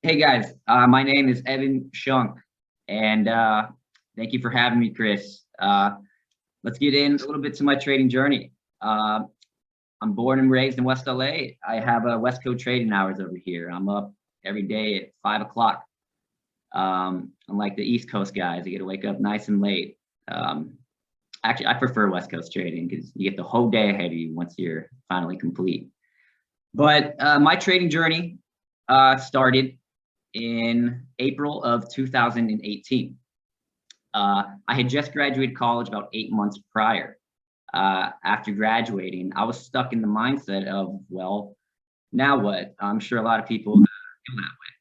Hey guys, my name is Evan Shunk, and thank you for having me, Chris. Let's get in a little bit to my trading journey. I'm born and raised in West LA. I have a West Coast trading hours over here. I'm up every day at 5 o'clock. Unlike the East Coast guys, I get to wake up nice and late. Actually, I prefer West Coast trading because you get the whole day ahead of you once you're finally complete. But my trading journey started in April of 2018. I had just graduated college about 8 months prior. After graduating, I was stuck in the mindset of, well, now what? I'm sure a lot of people feel that way.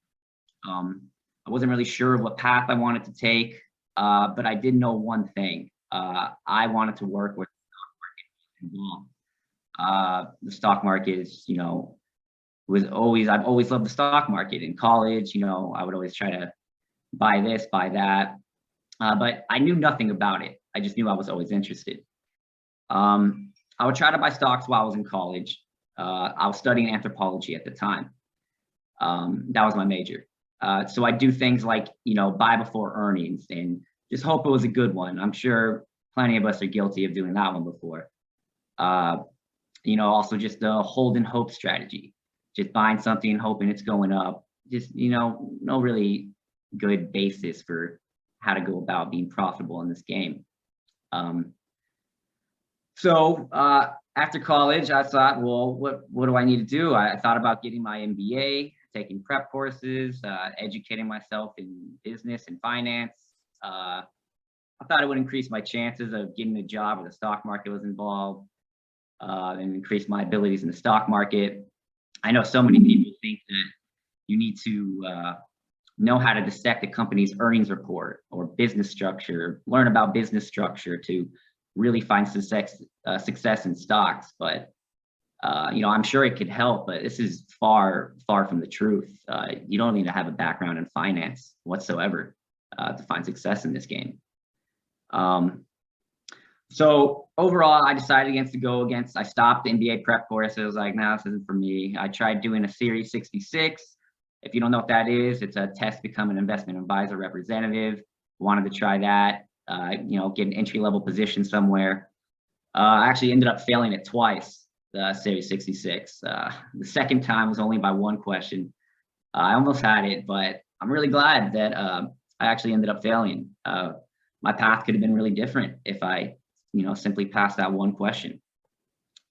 I wasn't really sure what path I wanted to take, but I did know one thing. I wanted to work with the stock market. The stock market is, I've always loved the stock market. In college, I would always try to buy this, buy that, but I knew nothing about it. I just knew I was always interested. I would try to buy stocks while I was in college. I was studying anthropology at the time. That was my major. So I do things like, buy before earnings and just hope it was a good one. I'm sure plenty of us are guilty of doing that one before. Also just the hold and hope strategy. Just buying something and hoping it's going up. Just, no really good basis for how to go about being profitable in this game. So after college, I thought, well, what do I need to do? I thought about getting my MBA, taking prep courses, educating myself in business and finance. I thought it would increase my chances of getting a job where the stock market was involved, and increase my abilities in the stock market. I know so many people think that you need to know how to dissect a company's earnings report or business structure, learn about business structure to really find success in stocks. But I'm sure it could help, but this is far from the truth. You don't need to have a background in finance whatsoever to find success in this game. So overall, I decided I stopped the MBA prep course. I was like, no, this isn't for me. I tried doing a Series 66. If you don't know what that is, it's a test to become an investment advisor representative. Wanted to try that, get an entry-level position somewhere. I actually ended up failing it twice, the Series 66. The second time was only by one question. I almost had it, but I'm really glad that I actually ended up failing. My path could have been really different if I simply pass that one question.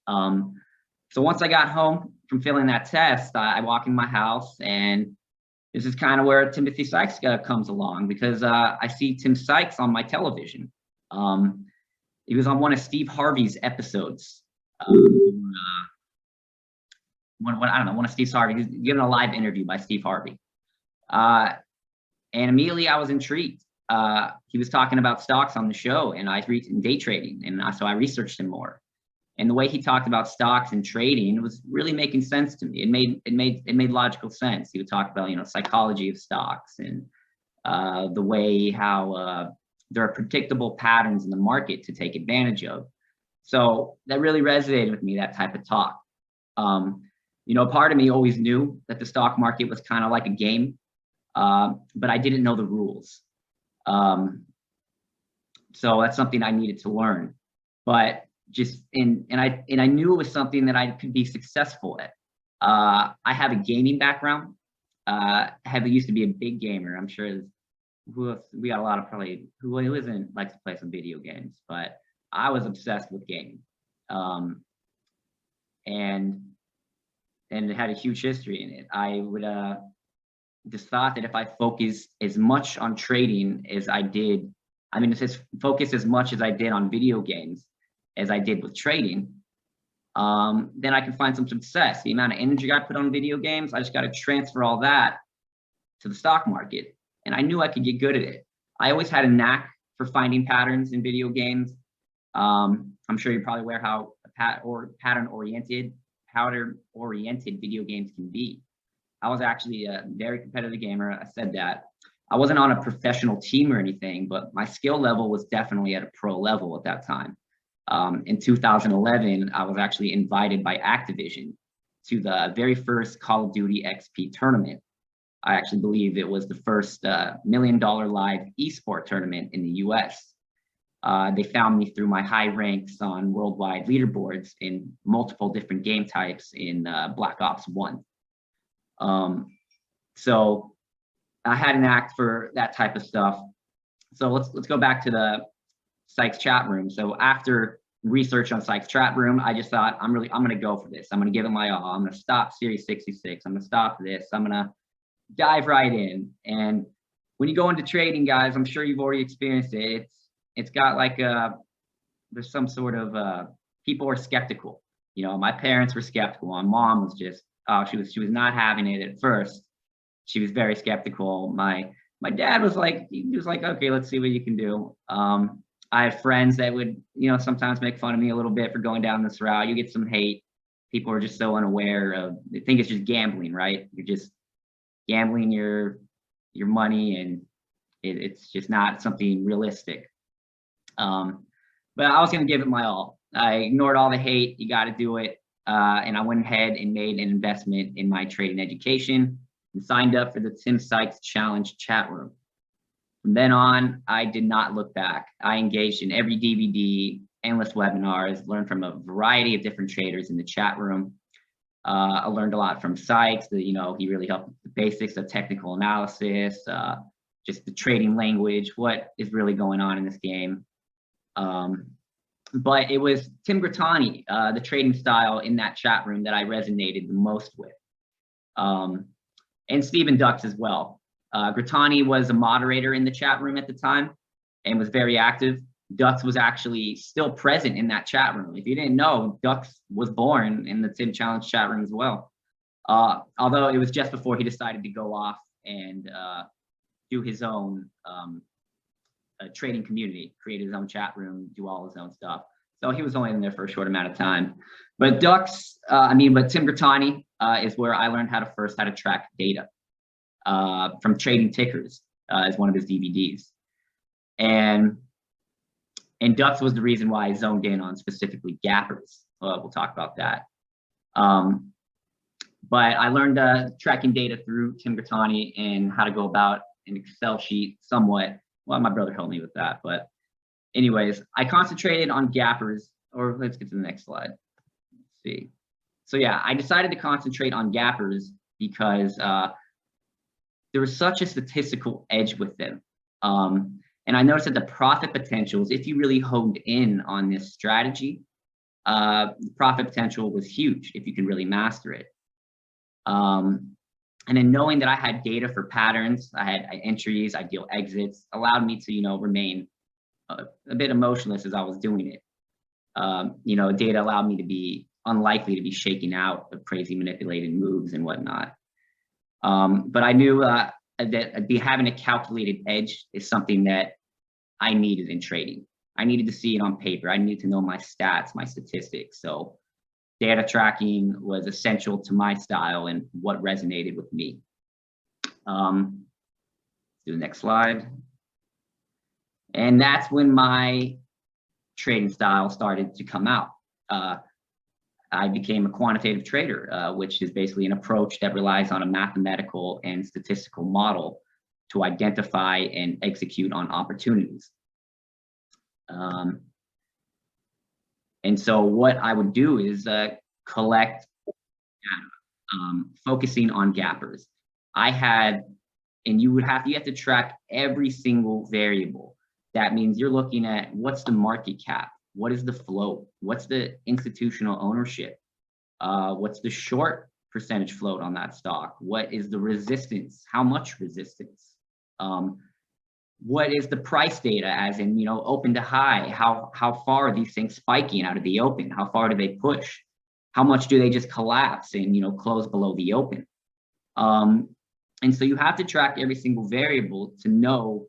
So once I got home from filling that test, I walk in my house, and this is kind of where Timothy Sykes comes along, because I see Tim Sykes on my television. He was on one of Steve Harvey's episodes. One of Steve Harvey. He's giving a live interview by Steve Harvey. And immediately I was intrigued. He was talking about stocks on the show, and I read in day trading, and so I researched him more. And the way he talked about stocks and trading was really making sense to me. It made logical sense. He would talk about psychology of stocks and the way how there are predictable patterns in the market to take advantage of. So that really resonated with me, that type of talk. Part of me always knew that the stock market was kind of like a game, but I didn't know the rules. So that's something I needed to learn, but I knew it was something that I could be successful at. I have a gaming background. Used to be a big gamer. I'm sure we got a lot of who isn't likes to play some video games, but I was obsessed with gaming. And it had a huge history in it. I would just thought that if I focused as much on trading as I did, focused as much as I did on video games as I did with trading, then I can find some success. The amount of energy I put on video games, I just got to transfer all that to the stock market. And I knew I could get good at it. I always had a knack for finding patterns in video games. I'm sure you're probably aware how pattern-oriented video games can be. I was actually a very competitive gamer. I said that. I wasn't on a professional team or anything, but my skill level was definitely at a pro level at that time. In 2011, I was actually invited by Activision to the very first Call of Duty XP tournament. I actually believe it was the first $1 million live esport tournament in the US. They found me through my high ranks on worldwide leaderboards in multiple different game types in Black Ops 1. So I had an act for that type of stuff. So let's go back to the Sykes chat room. So after research on Sykes chat room, I just thought, I'm gonna go for this. I'm gonna give it my all. I'm gonna stop Series 66. I'm gonna stop this. I'm gonna dive right in. And when you go into trading, guys, I'm sure you've already experienced it. It's got like there's some sort of people are skeptical. You know, my parents were skeptical. My mom was just she was not having it at first. She was very skeptical. My dad was like, okay, let's see what you can do. I have friends that would, sometimes make fun of me a little bit for going down this route. You get some hate. People are just so unaware of, they think it's just gambling, right? You're just gambling your money, and it's just not something realistic. But I was going to give it my all. I ignored all the hate. You got to do it. And I went ahead and made an investment in my trading education and signed up for the Tim Sykes Challenge chat room. From then on, I did not look back. I engaged in every DVD, endless webinars, learned from a variety of different traders in the chat room. I learned a lot from Sykes. He really helped with the basics of technical analysis, just the trading language, what is really going on in this game. But it was Tim Grittani, the trading style in that chat room, that I resonated the most with. And Stephen Ducks as well. Grittani was a moderator in the chat room at the time and was very active. Ducks was actually still present in that chat room. If you didn't know, Ducks was born in the Tim Challenge chat room as well. Although it was just before he decided to go off and do his own trading community, create his own chat room, do all his own stuff. So he was only in there for a short amount of time. But Tim Grittani is where I learned how to track data from Trading Tickers as one of his DVDs. And Ducks was the reason why I zoned in on specifically gappers. We'll talk about that. But I learned tracking data through Tim Grittani and how to go about an Excel sheet somewhat. Well, my brother helped me with that. But anyways, I concentrated on gappers, or let's get to the next slide. Let's see. So yeah, I decided to concentrate on gappers because there was such a statistical edge with them. And I noticed that the profit potentials, if you really honed in on this strategy, the profit potential was huge if you could really master it. And then knowing that I had data for patterns, I had entries, ideal exits, allowed me to, remain a bit emotionless as I was doing it. Data allowed me to be unlikely to be shaken out of crazy manipulated moves and whatnot. But I knew that having a calculated edge is something that I needed in trading. I needed to see it on paper. I needed to know my stats, my statistics. So data tracking was essential to my style and what resonated with me. Let's do the next slide. And that's when my trading style started to come out. I became a quantitative trader, which is basically an approach that relies on a mathematical and statistical model to identify and execute on opportunities. And so what I would do is collect data, focusing on gappers. You have to track every single variable. That means you're looking at what's the market cap, what is the float, what's the institutional ownership, what's the short percentage float on that stock, what is the resistance, how much resistance, what is the price data, as in, open to high, how far are these things spiking out of the open, how far do they push, how much do they just collapse and close below the open. And so you have to track every single variable to know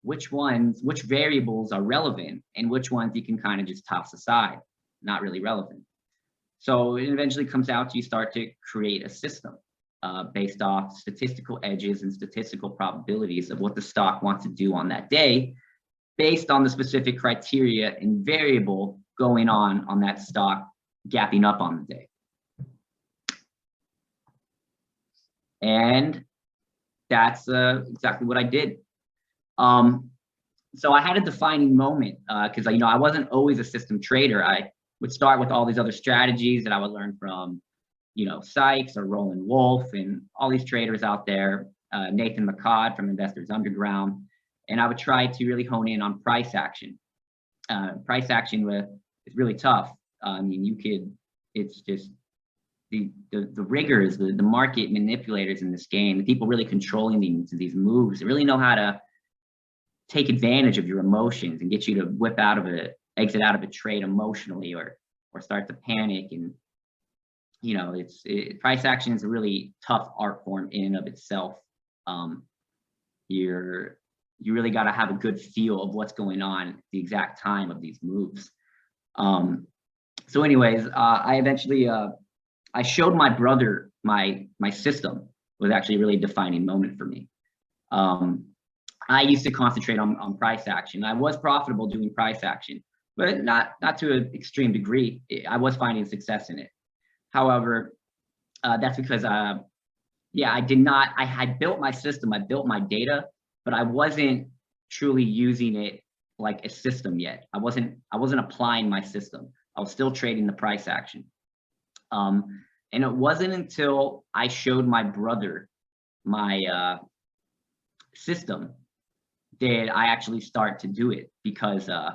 which variables are relevant and which ones you can kind of just toss aside, not really relevant. So it eventually comes out to you start to create a system based off statistical edges and statistical probabilities of what the stock wants to do on that day, based on the specific criteria and variable going on that stock gapping up on the day. And that's exactly what I did. So I had a defining moment because I wasn't always a system trader. I would start with all these other strategies that I would learn from, Sykes or Roland Wolf and all these traders out there, Nathan McCod from Investors Underground. And I would try to really hone in on price action. Price action is really tough. I mean, it's just the riggers, the market manipulators in this game, the people really controlling these moves, they really know how to take advantage of your emotions and get you to exit out of a trade emotionally or start to panic. And price action is a really tough art form in and of itself. You really got to have a good feel of what's going on at the exact time of these moves. So anyways, I eventually I showed my brother my system. It was actually a really defining moment for me. I used to concentrate on price action. I was profitable doing price action, but not to an extreme degree. I was finding success in it. However, that's because I had built my system, I built my data, but I wasn't truly using it like a system yet. I wasn't applying my system. I was still trading the price action. And it wasn't until I showed my brother my system did I actually start to do it, because I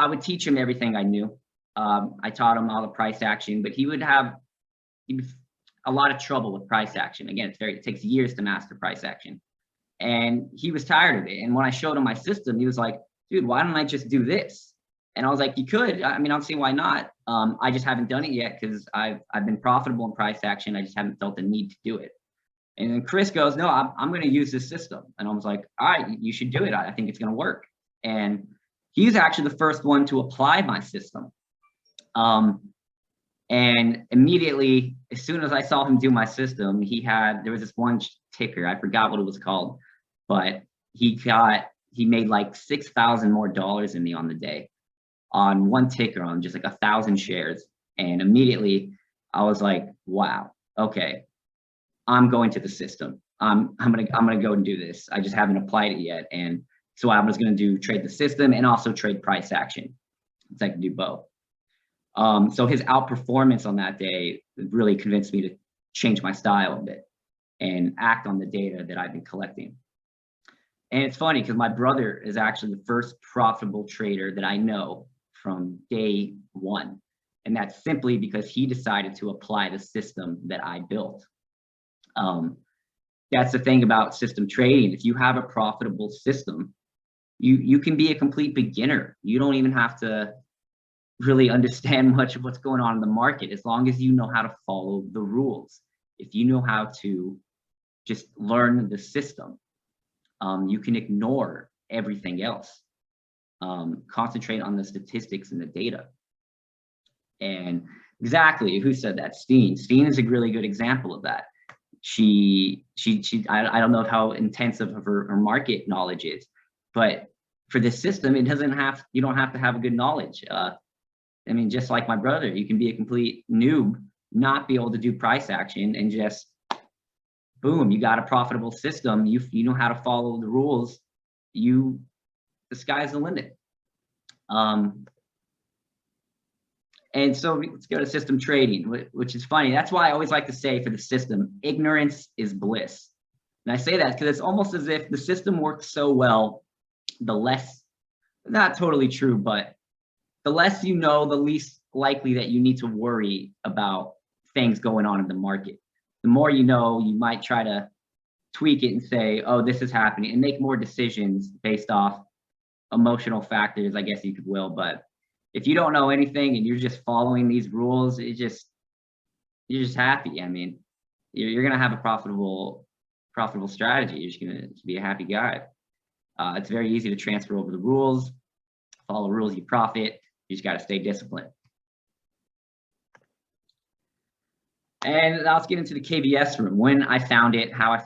would teach him everything I knew. I taught him all the price action, but he would have a lot of trouble with price action. Again, it takes years to master price action. And he was tired of it. And when I showed him my system, he was like, dude, why don't I just do this? And I was like, you could. I mean, I don't see why not. I just haven't done it yet because I've been profitable in price action. I just haven't felt the need to do it. And then Chris goes, no, I'm going to use this system. And I was like, all right, you should do it. I think it's going to work. And he's actually the first one to apply my system. And immediately, as soon as I saw him do my system, there was this one ticker, I forgot what it was called, but he made like $6,000 more than me on the day on one ticker on just like 1,000 shares. And immediately I was like, wow, okay, I'm going to the system. I'm gonna go and do this. I just haven't applied it yet. And so I was gonna trade the system and also trade price action. So I can do both. So his outperformance on that day really convinced me to change my style a bit and act on the data that I've been collecting. And it's funny because my brother is actually the first profitable trader that I know from day one. And that's simply because he decided to apply the system that I built. That's the thing about system trading. If you have a profitable system, you can be a complete beginner. You don't even have to really understand much of what's going on in the market, as long as you know how to follow the rules. If you know how to just learn the system, you can ignore everything else. Concentrate on the statistics and the data. And exactly, who said that? Steen. Steen is a really good example of that. I don't know how intensive of her market knowledge is, but for this system, you don't have to have a good knowledge. I mean, just like my brother, you can be a complete noob, not be able to do price action, and just boom, you got a profitable system. You know how to follow the rules. The sky's the limit. And so let's go to system trading, which is funny. That's why I always like to say for the system, ignorance is bliss. And I say that because it's almost as if the system works so well, the less, not totally true, but the less you know, the least likely that you need to worry about things going on in the market. The more you know, you might try to tweak it and say, oh, this is happening, and make more decisions based off emotional factors, I guess you could will. But if you don't know anything and you're just following these rules, you're just happy. I mean, you're gonna have a profitable strategy. You're just gonna be a happy guy. It's very easy to transfer over the rules. Follow the rules, you profit. You just got to stay disciplined. And now let's get into the KBS room. When I found it, how it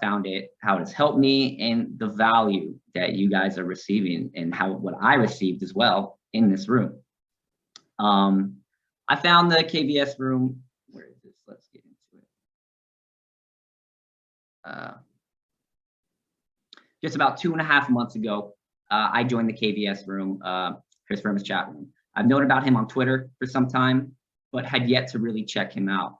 has helped me, and the value that you guys are receiving, and what I received as well in this room. I found the KBS room. Where is this? Let's get into it. just about 2.5 months ago, I joined the KVS room, Chris Verma's chat room. I've known about him on Twitter for some time, but had yet to really check him out.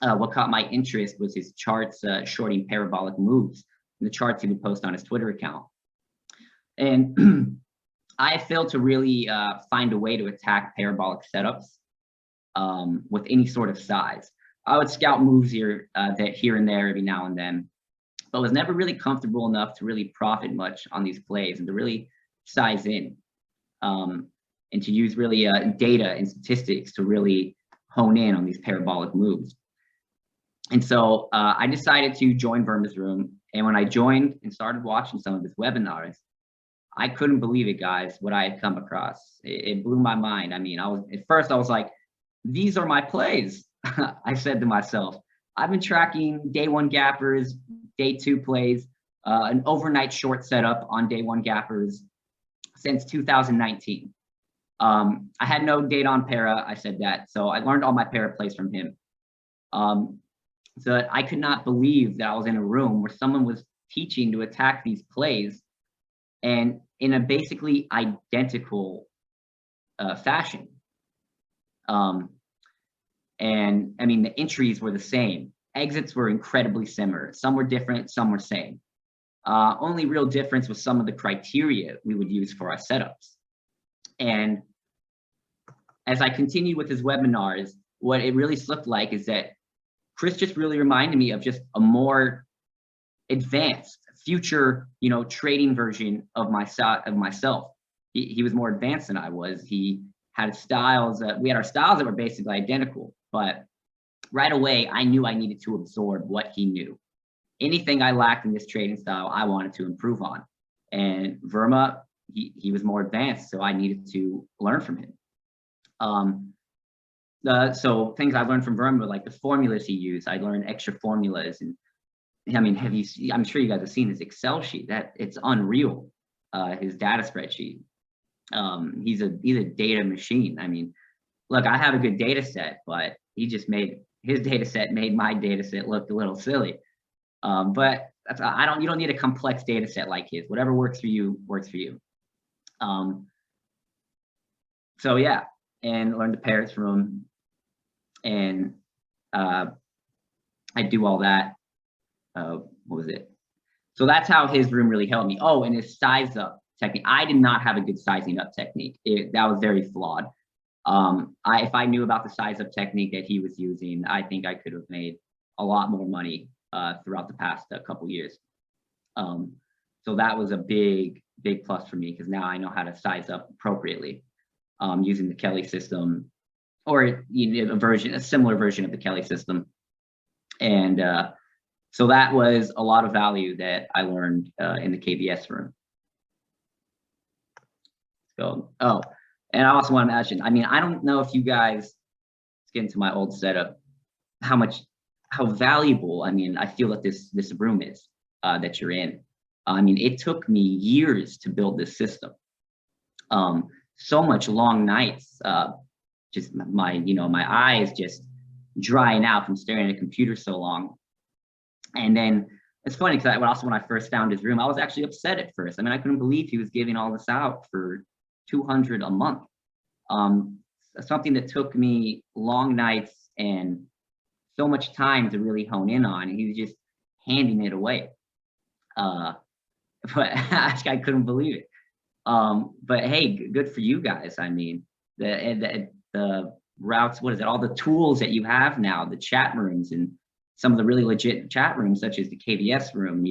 What caught my interest was his charts shorting parabolic moves, and the charts he would post on his Twitter account. And I failed to really find a way to attack parabolic setups with any sort of size. I would scout moves here and there every now and then, but was never really comfortable enough to really profit much on these plays and to really size in and to use really data and statistics to really hone in on these parabolic moves. And so I decided to join Verma's room. And when I joined and started watching some of his webinars, I couldn't believe it, guys, what I had come across. It blew my mind. I mean, at first I was like, these are my plays. I said to myself, I've been tracking day one gappers, day two plays, an overnight short setup on day one gappers since 2019. I had no data on para, I said that. So I learned all my para plays from him. So I could not believe that I was in a room where someone was teaching to attack these plays and in a basically identical fashion. And I mean, the entries were the same. Exits were incredibly similar. Some were different, some were same. Only real difference was some of the criteria we would use for our setups. And as I continued with his webinars, what it really looked like is that Chris just really reminded me of just a more advanced future, trading version of myself. He was more advanced than I was. He had styles we had our styles that were basically identical, but right away I knew I needed to absorb what he knew. Anything I lacked in this trading style, I wanted to improve on. And Verma, he was more advanced, so I needed to learn from him. So things I learned from Verma, like the formulas he used, I learned extra formulas. And I mean, I'm sure you guys have seen his Excel sheet. It's unreal. His data spreadsheet. He's a data machine. I mean, look, I have a good data set, but he just made his data set made my data set look a little silly. But you don't need a complex data set like his. Whatever works for you works for you. So yeah, and learned the pairs from him, and I do all that. What was it? So that's how his room really helped me. Oh, and his size up technique. I did not have a good sizing up technique. That was very flawed. If I knew about the size up technique that he was using, I think I could have made a lot more money throughout the past couple years. So that was a big plus for me, because now I know how to size up appropriately using the Kelly system, or a similar version of the Kelly system. And so that was a lot of value that I learned in the KVS room. So, and I also want to mention, I mean, I don't know if you guys, let's get into my old setup, how valuable, I mean, I feel that this room is that you're in. I mean, it took me years to build this system. So much long nights, just my eyes just drying out from staring at a computer so long. And then it's funny because when I first found his room, I was actually upset at first. I mean, I couldn't believe he was giving all this out for $200 a month. Something that took me long nights and so much time to really hone in on, and he was just handing it away. But I couldn't believe it. But hey, good for you guys. I mean, the routes, all the tools that you have now, the chat rooms and some of the really legit chat rooms, such as the KVS room,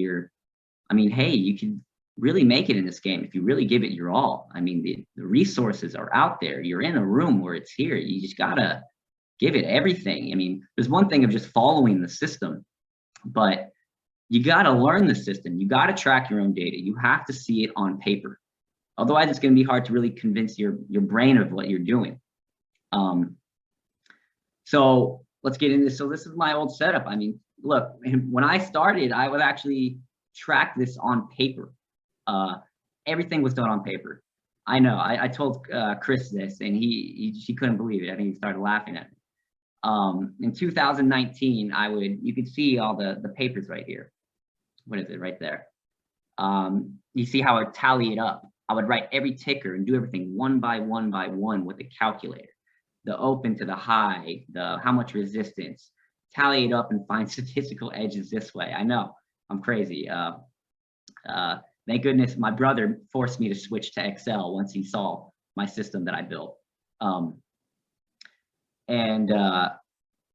hey, you can really make it in this game if you really give it your all. I mean, the resources are out there. You're in a room where it's here. You just gotta give it everything. I mean, there's one thing of just following the system, but you gotta learn the system. You gotta track your own data. You have to see it on paper. Otherwise, it's gonna be hard to really convince your brain of what you're doing. So let's get into this. So this is my old setup. I mean, look, when I started, I would actually track this on paper. Everything was done on paper. I know. I told Chris this, and he couldn't believe it. I think he started laughing at me. In 2019, you could see all the papers right here. what is it right there? You see how I tally it up. I would write every ticker and do everything one by one with a calculator. The open to the high, the how much resistance, tally it up and find statistical edges this way. I know, I'm crazy. Thank goodness my brother forced me to switch to Excel once he saw my system that I built.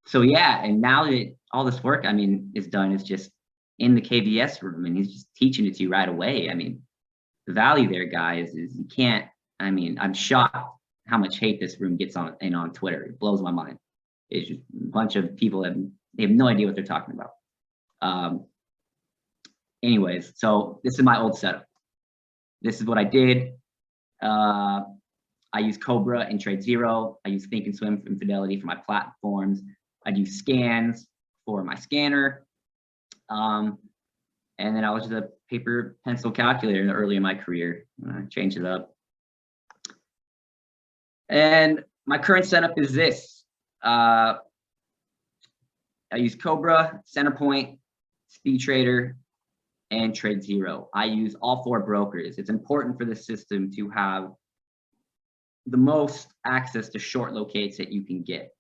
So yeah, and now that all this work, I mean, is done, is just in the KBS room, and he's just teaching it to you right away. I mean, the value there, guys, is you can't, I mean, I'm shocked how much hate this room gets on Twitter. It blows my mind. It's just a bunch of people they have no idea what they're talking about. Anyways, so this is my old setup. This is what I did. I use Cobra and Trade Zero. I use Think and Swim from Fidelity for my platforms. I do scans for my scanner. And then I was just a paper pencil calculator early in my career. I changed it up. And my current setup is this. I use Cobra, Centerpoint, Speed Trader, and Trade Zero. I use all 4 brokers. It's important for the system to have the most access to short locates that you can get.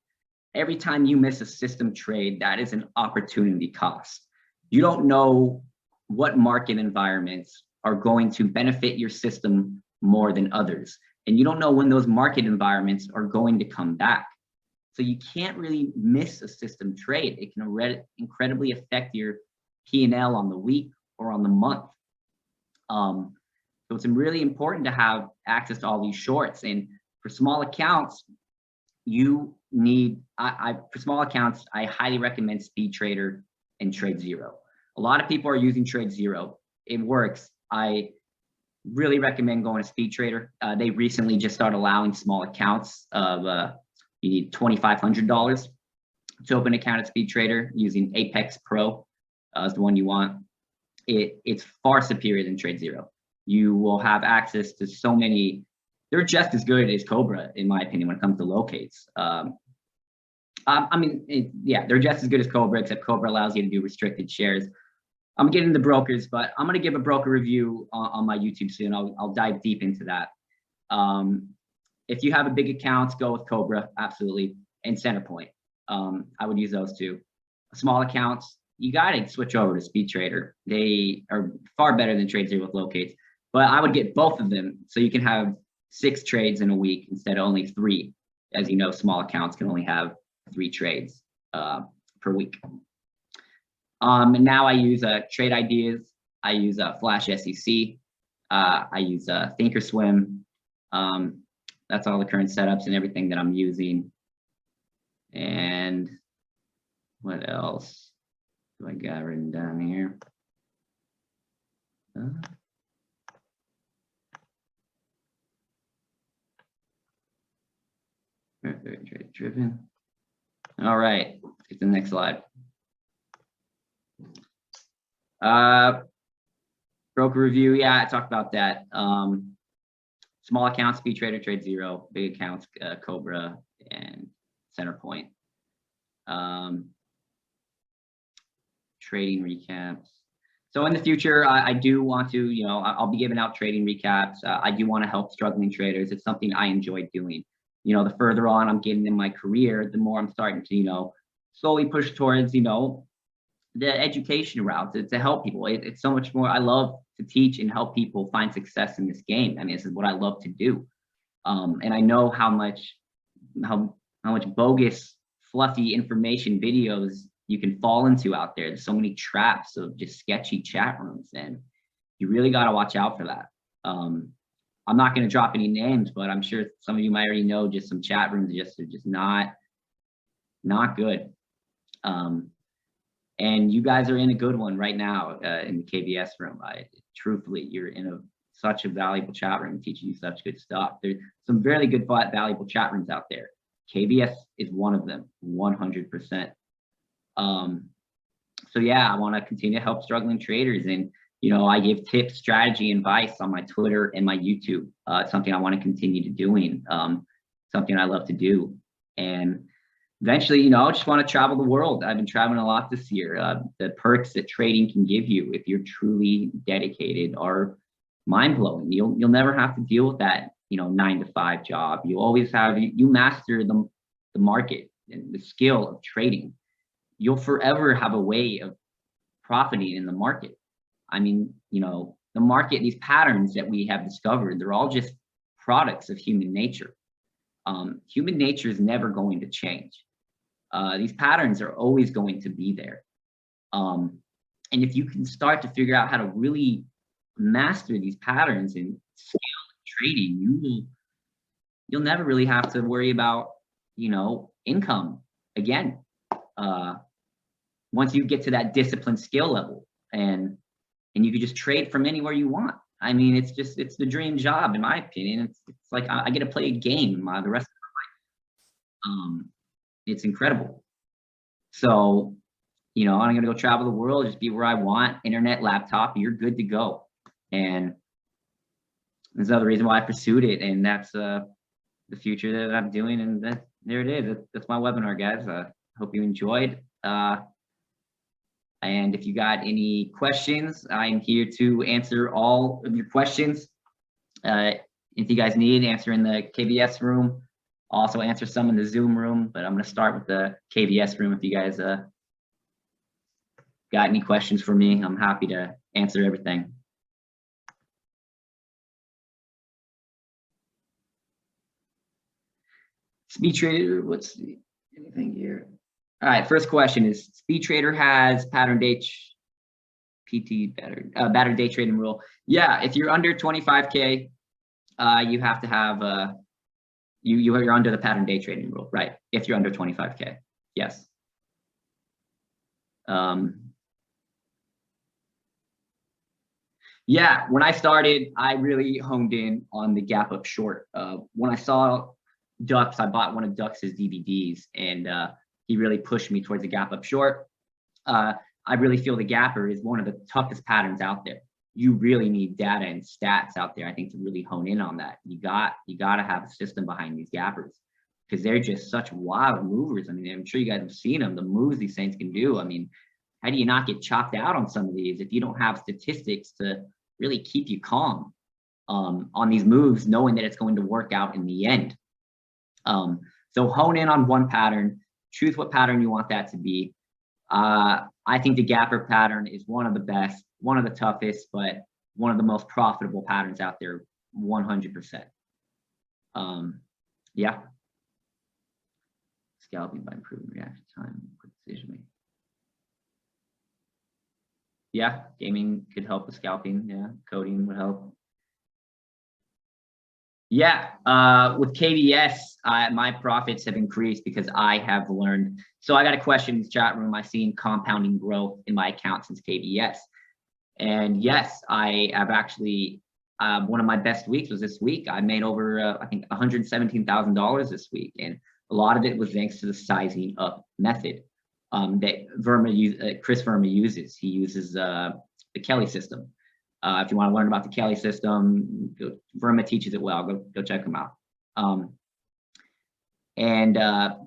Every time you miss a system trade, that is an opportunity cost. You don't know what market environments are going to benefit your system more than others. And you don't know when those market environments are going to come back. So you can't really miss a system trade. It can incredibly affect your P&L on the week or on the month. So it's really important to have access to all these shorts. And for small accounts, you need, for small accounts, I highly recommend Speed Trader and Trade Zero. A lot of people are using Trade Zero. It works. I really recommend going to Speed Trader. They recently just started allowing small accounts of, you need $2,500 to open an account at Speed Trader using Apex Pro is the one you want. It's far superior than Trade Zero. You will have access to so many, they're just as good as Cobra, in my opinion, when it comes to locates. I mean, yeah, they're just as good as Cobra, except Cobra allows you to do restricted shares. I'm getting into brokers, but I'm going to give a broker review on my YouTube soon. I'll dive deep into that. If you have a big account, go with Cobra, absolutely, and Centerpoint. I would use those two. Small accounts, you got to switch over to Speed Trader. They are far better than Trade Zero with locates, but I would get both of them so you can have 6 trades in a week instead of only 3. As you know, small accounts can only have 3 trades per week. And now I use Trade Ideas. I use Flash SEC. I use Thinkorswim. That's all the current setups and everything that I'm using. And what else do I got written down here? Trade driven. All right, let's get to the next slide. Broker review, yeah, I talked about that. Small accounts, Speed Trader, Trade Zero. Big accounts, Cobra and Centerpoint. Trading recaps. So in the future, I do want to, you know, I'll be giving out trading recaps. I do want to help struggling traders. It's something I enjoy doing. You know, the further on I'm getting in my career, the more I'm starting to, you know, slowly push towards, you know, the education route to help people. It's so much more. I love to teach and help people find success in this game. I mean, this is what I love to do. And I know how much bogus, fluffy information videos you can fall into out there. There's so many traps of just sketchy chat rooms, and you really got to watch out for that. I'm not going to drop any names, but I'm sure some of you might already know just some chat rooms are just not good. And you guys are in a good one right now in the KBS room. Truthfully, you're in such a valuable chat room teaching you such good stuff. There's some very good, valuable chat rooms out there. KBS is one of them, 100%. So yeah, I want to continue to help struggling traders, and you know, I give tips, strategy, and advice on my Twitter and my YouTube. It's something I want to continue to doing. Something I love to do, and eventually, you know, I just want to travel the world. I've been traveling a lot this year. The perks that trading can give you if you're truly dedicated are mind blowing. You'll never have to deal with that, you know, 9 to 5 job. You always have, you master the market and the skill of trading. You'll forever have a way of profiting in the market. I mean, you know, the market, these patterns that we have discovered, they're all just products of human nature. Human nature is never going to change. These patterns are always going to be there. And if you can start to figure out how to really master these patterns and scale trading, you'll never really have to worry about, you know, income again. Once you get to that disciplined skill level, and you can just trade from anywhere you want. I mean, it's the dream job, in my opinion. It's like I get to play a game the rest of my life. It's incredible. So, you know, I'm gonna go travel the world, just be where I want, internet, laptop, you're good to go. And there's another reason why I pursued it, and that's the future that I'm doing. And there it is. That's my webinar, guys. Hope you enjoyed. And if you got any questions, I'm here to answer all of your questions. If you guys need answer in the KBS room, I'll also answer some in the Zoom room, but I'm going to start with the KBS room. If you guys got any questions for me, I'm happy to answer everything. Speed Trader, what's anything here? All right, first question is, Speed Trader has pattern day PT battered day trading rule. Yeah, if you're under 25K, you have to have you're under the pattern day trading rule, right? If you're under 25K, yes. Yeah, when I started, I really honed in on the gap up short. When I saw Ducks, I bought one of Ducks's DVDs, and he really pushed me towards the gap up short. I really feel the gapper is one of the toughest patterns out there. You really need data and stats out there, I think, to really hone in on that. You got to have a system behind these gappers, because they're just such wild movers. I mean, I'm sure you guys have seen them, the moves these things can do. I mean, how do you not get chopped out on some of these if you don't have statistics to really keep you calm on these moves, knowing that it's going to work out in the end? So hone in on one pattern, choose what pattern you want that to be. I think the gapper pattern is one of the best, one of the toughest, but one of the most profitable patterns out there, 100%. Yeah. Scalping by improving reaction time, quick decision making. Yeah, gaming could help with scalping. Yeah, coding would help. Yeah, with KBS, my profits have increased because I have learned. So I got a question in the chat room. I've seen compounding growth in my account since KBS. And yes, I have actually, one of my best weeks was this week. I made over, I think, $117,000 this week. And a lot of it was thanks to the sizing up method that Chris Verma uses. He uses the Kelly system. If you want to learn about the Kelly system, Verma teaches it well. Go check him out.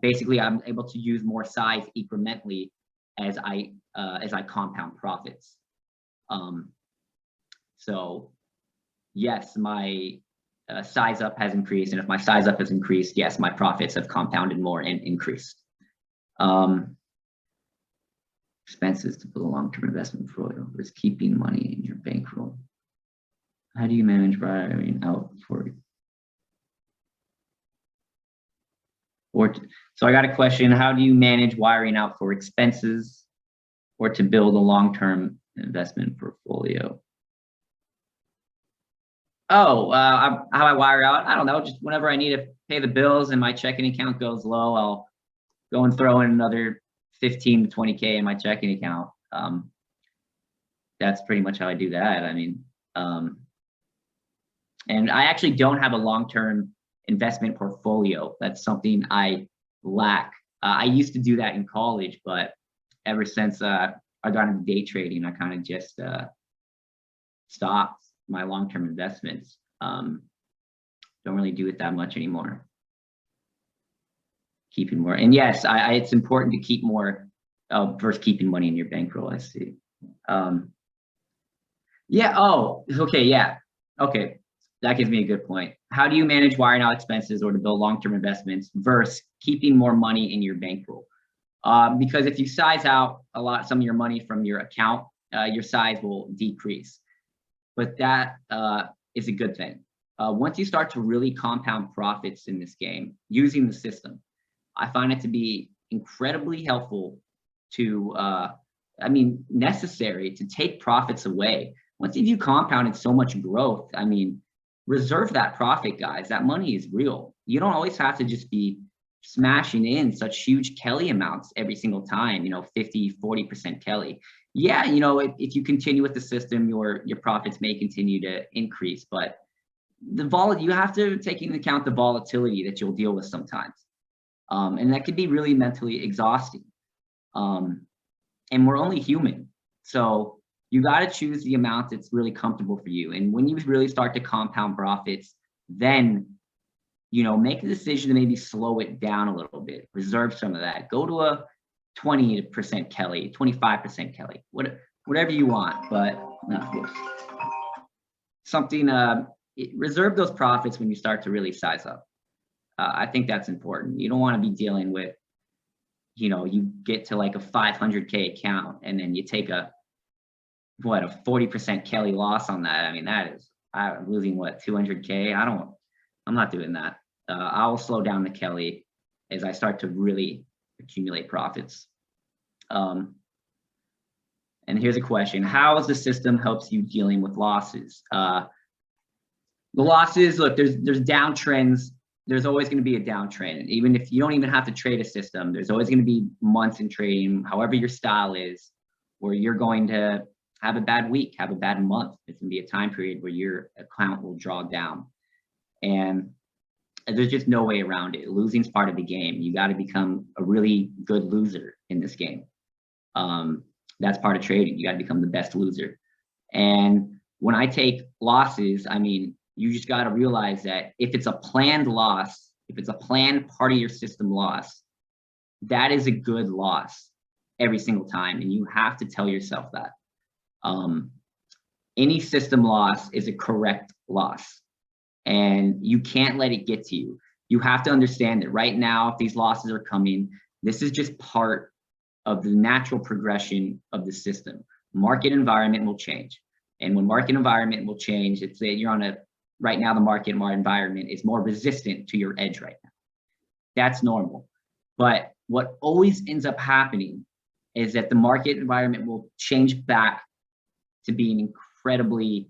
Basically, I'm able to use more size incrementally as I compound profits. So yes, my size up has increased, and if my size up has increased, yes, my profits have compounded more and increased. Expenses to build a long-term investment portfolio versus keeping money in your bankroll. How do you manage wiring out for it? So I got a question. How do you manage wiring out for expenses or to build a long-term investment portfolio? Oh, how I wire out? I don't know. Just whenever I need to pay the bills and my checking account goes low, I'll go and throw in another 15 to 20K in my checking account. That's pretty much how I do that. I mean, and I actually don't have a long-term investment portfolio. That's something I lack. I used to do that in college, but ever since I got into day trading, I kind of just stopped my long-term investments. Don't really do it that much anymore. keeping more. And yes, it's important to keep more versus keeping money in your bankroll. I see. Yeah. Oh, okay. Yeah. Okay. That gives me a good point. How do you manage wiring out expenses or to build long-term investments versus keeping more money in your bankroll? Because if you size out some of your money from your account, your size will decrease. But that is a good thing. Once you start to really compound profits in this game using the system, I find it to be incredibly helpful to, necessary to take profits away. Once you compounded so much growth, reserve that profit, guys. That money is real. You don't always have to just be smashing in such huge Kelly amounts every single time, 50, 40% Kelly. Yeah, if you continue with the system, your profits may continue to increase, but you have to take into account the volatility that you'll deal with sometimes. And that could be really mentally exhausting. And we're only human. So you got to choose the amount that's really comfortable for you. And when you really start to compound profits, then, make a decision to maybe slow it down a little bit, reserve some of that, go to a 20% Kelly, 25% Kelly, whatever you want, but something, reserve those profits when you start to really size up. I think that's important. You don't want to be dealing with, you get to like a 500K account and then you take a 40% Kelly loss on that. I'm losing 200K. I'm not doing that. I will slow down the Kelly as I start to really accumulate profits. And here's a question. How has the system helps you dealing with losses? The losses, look, there's downtrends. There's always going to be a downtrend. Even if you don't even have to trade a system, there's always going to be months in trading, however your style is, where you're going to have a bad week, have a bad month. It's going to be a time period where your account will draw down. And there's just no way around it. Losing is part of the game. You got to become a really good loser in this game. That's part of trading. You got to become the best loser. And when I take losses, you just got to realize that if it's a planned loss, if it's a planned part of your system loss, that is a good loss every single time. And you have to tell yourself that. Any system loss is a correct loss. And you can't let it get to you. You have to understand that right now, if these losses are coming, this is just part of the natural progression of the system. Market environment will change. And when market environment will change, it's that you're on right now the market environment is more resistant to your edge right now. That's normal. But what always ends up happening is that the market environment will change back to being incredibly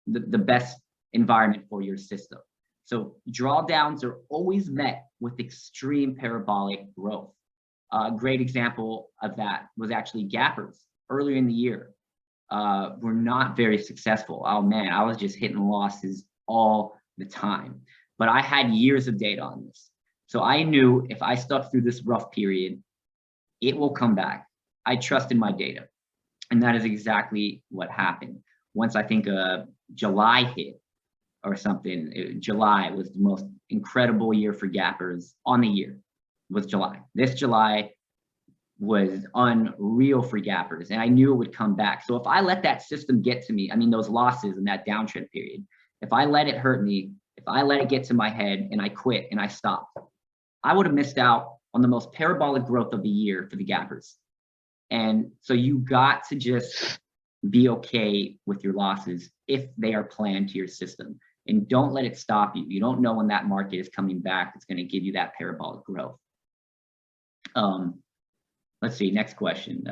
the best environment for your system. So drawdowns are always met with extreme parabolic growth. A great example of that was actually gappers earlier in the year. Were not very successful. Oh man, I was just hitting losses all the time. But I had years of data on this. So I knew if I stuck through this rough period, it will come back. I trusted my data. And that is exactly what happened. Once I think July hit or something, July was the most incredible year for gappers on the year, was July. This July was unreal for gappers, and I knew it would come back. So if I let that system get to me, those losses in that downtrend period, if I let it hurt me, if I let it get to my head and I quit and I stopped, I would have missed out on the most parabolic growth of the year for the gappers. And so you got to just be okay with your losses if they are planned to your system, and don't let it stop you. You don't know when that market is coming back. It's going to give you that parabolic growth. Let's see, next question.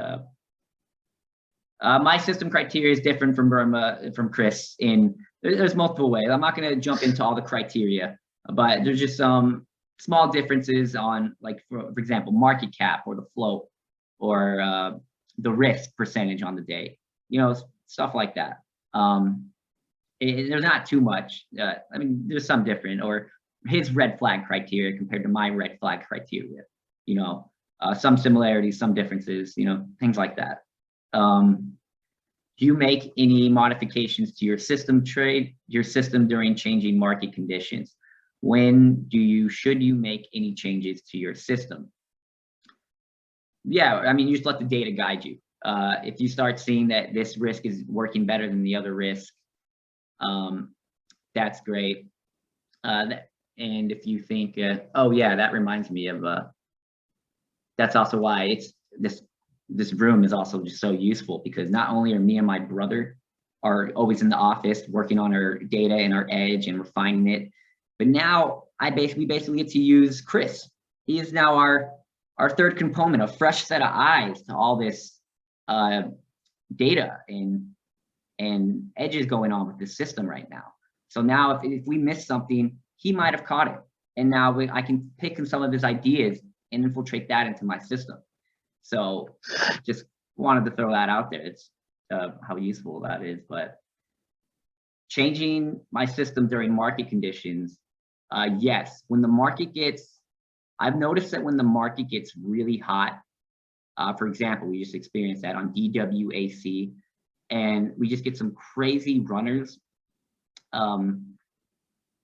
My system criteria is different from Chris there's multiple ways. I'm not going to jump into all the criteria, but there's just some small differences on, like, for example, market cap or the float or the risk percentage on the day, stuff like that. There's not too much. There's some different, or his red flag criteria compared to my red flag criteria, some similarities, some differences, things like that. Do you make any modifications to your system during changing market conditions? should you make any changes to your system? Yeah, I mean, you just let the data guide you. If you start seeing that this risk is working better than the other risk, that's great. And if you think, oh yeah, that reminds me of, that's also why it's this room is also just so useful, because not only are me and my brother are always in the office working on our data and our edge and refining it, but now we basically get to use Chris. He is now our third component, a fresh set of eyes to all this data and edges going on with the system right now. So now if we miss something, he might have caught it. And now I can pick some of his ideas and infiltrate that into my system. So just wanted to throw that out there. It's how useful that is. But changing my system during market conditions, yes, when the market I've noticed that when the market gets really hot, for example, we just experienced that on DWAC, and we just get some crazy runners, and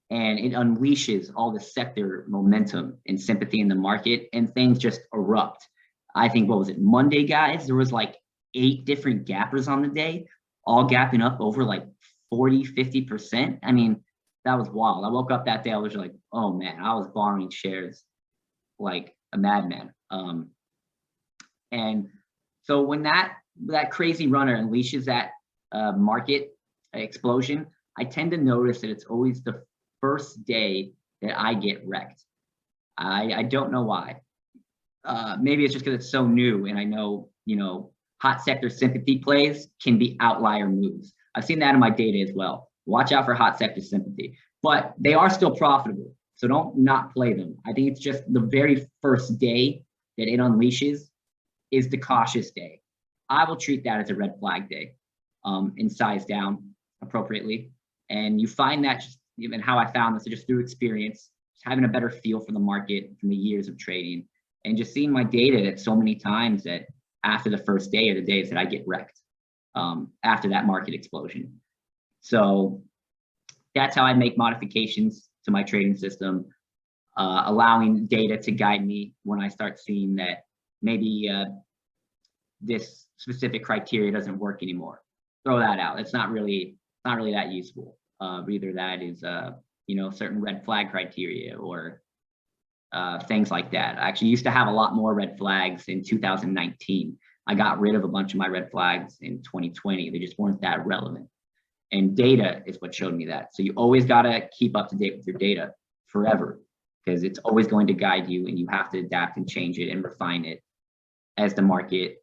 it unleashes all the sector momentum and sympathy in the market, and things just erupt. I think, what was it, Monday, guys? There was like 8 different gappers on the day, all gapping up over like 40, 50%. I mean, that was wild. I woke up that day, I was like, oh man, I was borrowing shares like a madman. And so when that crazy runner unleashes that market explosion, I tend to notice that it's always the first day that I get wrecked. I don't know why. Maybe it's just because it's so new, and I know, hot sector sympathy plays can be outlier moves. I've seen that in my data as well. Watch out for hot sector sympathy, but they are still profitable. So don't not play them. I think it's just the very first day that it unleashes is the cautious day. I will treat that as a red flag day, and size down appropriately. And you find that, just even how I found this, just through experience, just having a better feel for the market from the years of trading, and just seeing my data that so many times that after the first day are the days that I get wrecked after that market explosion. So that's how I make modifications to my trading system, allowing data to guide me when I start seeing that maybe this specific criteria doesn't work anymore. Throw that out. It's not really that useful. Either that is certain red flag criteria or things like that. I actually used to have a lot more red flags in 2019. I got rid of a bunch of my red flags in 2020. They just weren't that relevant. And data is what showed me that. So you always got to keep up to date with your data forever, because it's always going to guide you, and you have to adapt and change it and refine it as the market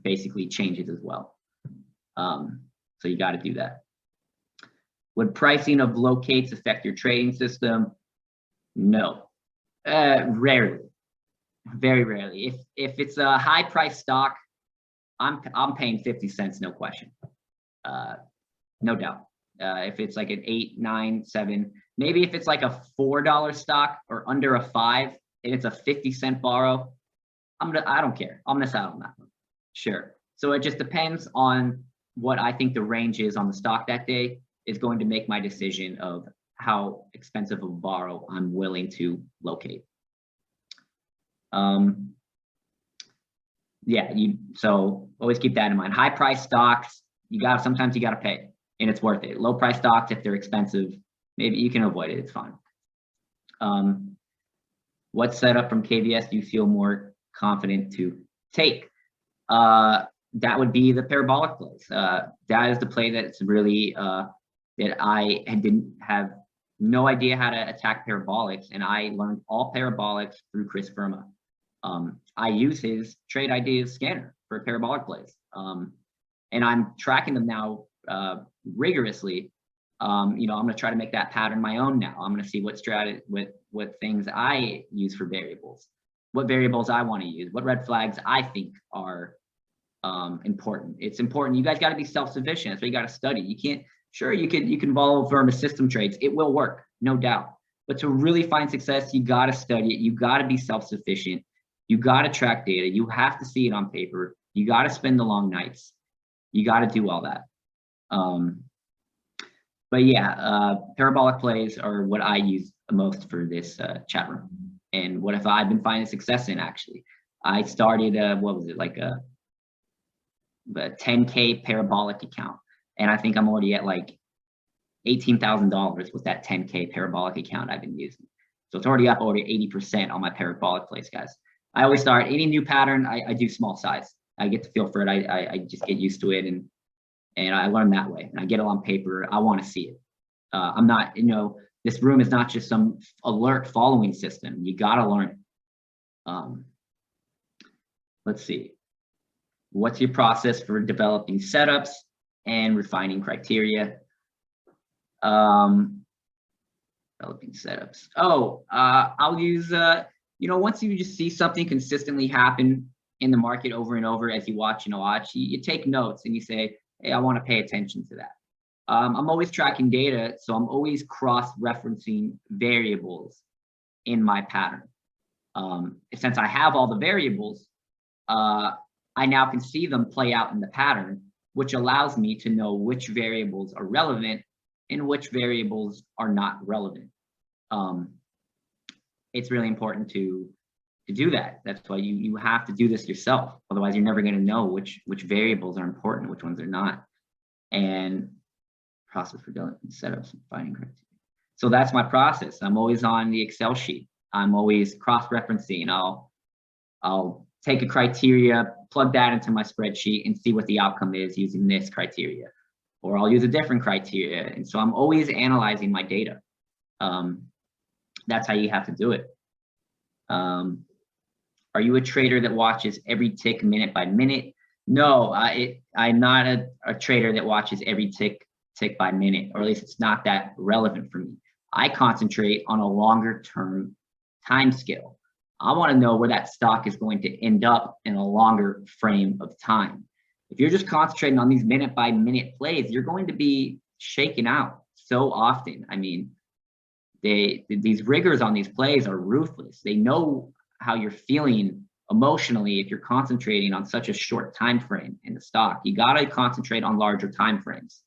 basically changes as well. So you got to do that. Would pricing of locates affect your trading system? No, rarely, very rarely. If it's a high price stock, I'm paying 50 cents, no question. No doubt. If it's like an 8, 9, 7, maybe if it's like a $4 stock or under a 5 and it's a 50-cent borrow, I don't care. I'll miss out on that one. Sure. So it just depends on what I think the range is on the stock that day is going to make my decision of how expensive of a borrow I'm willing to locate. Yeah, so always keep that in mind. High price stocks, sometimes you gotta pay, and it's worth it. Low price stocks, if they're expensive, maybe you can avoid it, it's fine. What setup from KVS do you feel more confident to take? That would be the Parabolic Plays. That is the play that's really, that I didn't have no idea how to attack parabolics, and I learned all parabolics through Chris Firma. I use his trade ideas scanner for Parabolic Plays, and I'm tracking them now rigorously. I'm going to try to make that pattern my own now. I'm going to see what things I use for variables, what variables I want to use, what red flags I think are important. It's important. You guys got to be self-sufficient. That's what you got to study. You can't. Sure, you can follow Firma system trades. It will work, no doubt. But to really find success, you got to study it. You got to be self-sufficient. You got to track data. You have to see it on paper. You got to spend the long nights. You got to do all that. But yeah, parabolic plays are what I use the most for this chat room. And what have I been finding success in, actually? I started, what was it, like a 10K parabolic account. And I think I'm already at like $18,000 with that 10K parabolic account I've been using. So it's already up already 80% on my parabolic plays, guys. I always start any new pattern, I do small size. I get to feel for it. I just get used to it, and I learn that way. And I get it on paper. I want to see it. I'm not, this room is not just some alert following system. You got to learn it. Let's see. What's your process for developing setups and refining criteria? Developing setups. I'll use, once you just see something consistently happen in the market over and over as you watch and watch, you take notes and you say, hey, I want to pay attention to that. I'm always tracking data, so I'm always cross-referencing variables in my pattern. Since I have all the variables, I now can see them play out in the pattern, which allows me to know which variables are relevant and which variables are not relevant. It's really important to do that. That's why you have to do this yourself. Otherwise, you're never going to know which variables are important, which ones are not. And process for developing setups and finding criteria. So that's my process. I'm always on the Excel sheet. I'm always cross-referencing. I'll take a criteria, plug that into my spreadsheet, and see what the outcome is using this criteria. Or I'll use a different criteria. And so I'm always analyzing my data. That's how you have to do it. Are you a trader that watches every tick minute by minute? No, I'm not a trader that watches every tick by minute, or at least it's not that relevant for me. I concentrate on a longer term time scale. I want to know where that stock is going to end up in a longer frame of time. If you're just concentrating on these minute by minute plays, you're going to be shaken out so often. I mean, these riggers on these plays are ruthless. They know how you're feeling emotionally if you're concentrating on such a short time frame in the stock. You got to concentrate on larger time frames.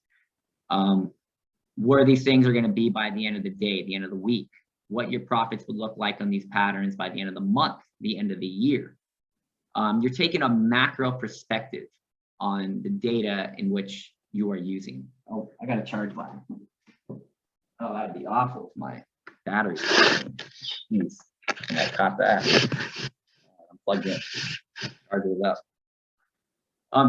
Where these things are going to be by the end of the day, the end of the week, what your profits would look like on these patterns by the end of the month, the end of the year. You're taking a macro perspective on the data in which you are using. Oh, I got to charge mine. Oh, that'd be awful if my battery. Jeez, I caught that. I'm plugged in. Charge it up.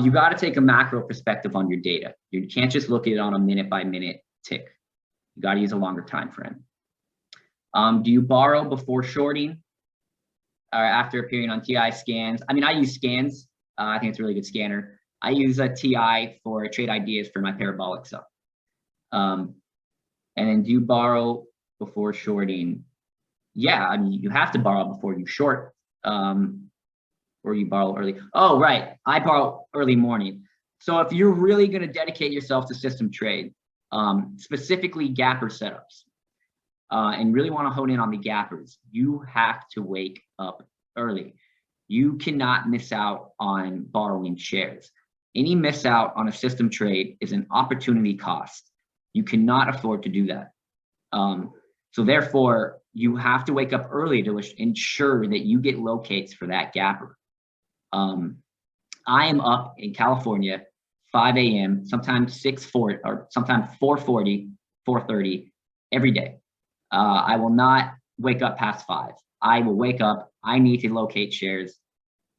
You got to take a macro perspective on your data. You can't just look at it on a minute by minute tick. You got to use a longer time frame. Do you borrow before shorting or after appearing on TI scans? I mean, I use scans. I think it's a really good scanner. I use a TI for trade ideas for my parabolic stuff. And then do you borrow before shorting? Yeah, I mean, you have to borrow before you short. Or you borrow early. Oh, right. I borrow early morning. So if you're really going to dedicate yourself to system trade, specifically gapper setups, and really want to hone in on the gappers, you have to wake up early. You cannot miss out on borrowing shares. Any miss out on a system trade is an opportunity cost. You cannot afford to do that. So therefore, you have to wake up early to ensure that you get locates for that gapper. I am up in California, 5 a.m., sometimes 6:40 or sometimes 4:40, 4:30 every day. I will not wake up past 5. I will wake up. I need to locate shares.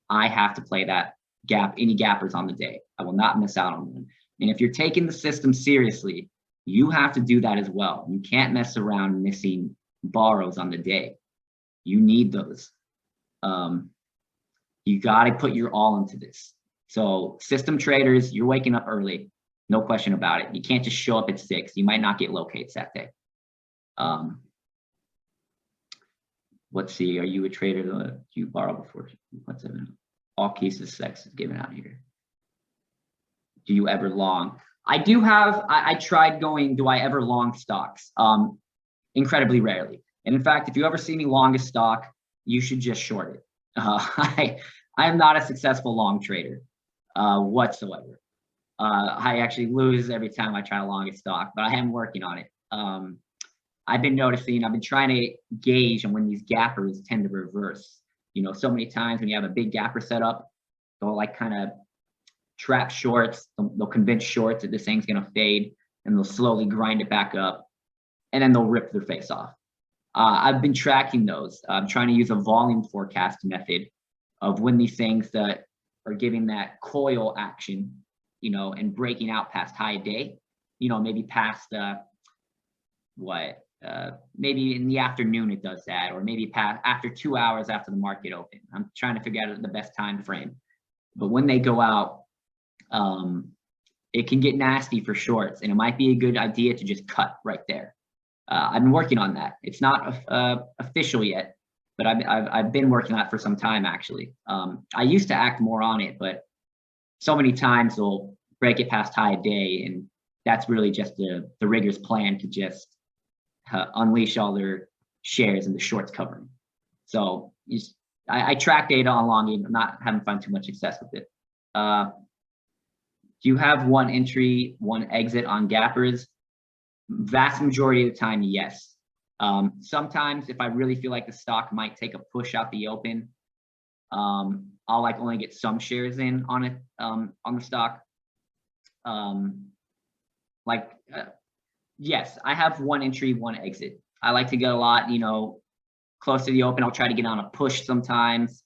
I have to play that gap, any gappers on the day. I will not miss out on them. And if you're taking the system seriously, you have to do that as well. You can't mess around missing borrows on the day. You need those. You got to put your all into this. So system traders, you're waking up early, no question about it. You can't just show up at 6. You might not get locates that day. Let's see. Are you a trader? Do you borrow before? What's it? All cases sex is given out here. Do you ever long? I do have. I tried going. Do I ever long stocks? Incredibly rarely. And in fact, if you ever see me long a stock, you should just short it. I am not a successful long trader whatsoever. I actually lose every time I try to long a stock, but I am working on it. I've been noticing, I've been trying to gauge on when these gappers tend to reverse. You know, so many times when you have a big gapper set up, they'll like kind of trap shorts. They'll convince shorts that this thing's going to fade, and they'll slowly grind it back up, and then they'll rip their face off. I've been tracking those. I'm trying to use a volume forecast method of when these things that are giving that coil action, you know, and breaking out past high day, you know, maybe past maybe in the afternoon it does that, or maybe after 2 hours after the market open. I'm trying to figure out the best time frame. But when they go out, it can get nasty for shorts, and it might be a good idea to just cut right there. I've been working on that. It's not official yet, but I've been working on it for some time actually. I used to act more on it, but so many times they'll break it past high day, and that's really just the rigger's plan to just unleash all their shares in the shorts covering. So I track data on longing, haven't found too much success with it. Do you have one entry, one exit on gappers? Vast majority of the time, yes. Sometimes if I really feel like the stock might take a push out the open, I'll like only get some shares in on it, on the stock. Yes, I have one entry, one exit. I like to get a lot, you know, close to the open. I'll try to get on a push sometimes.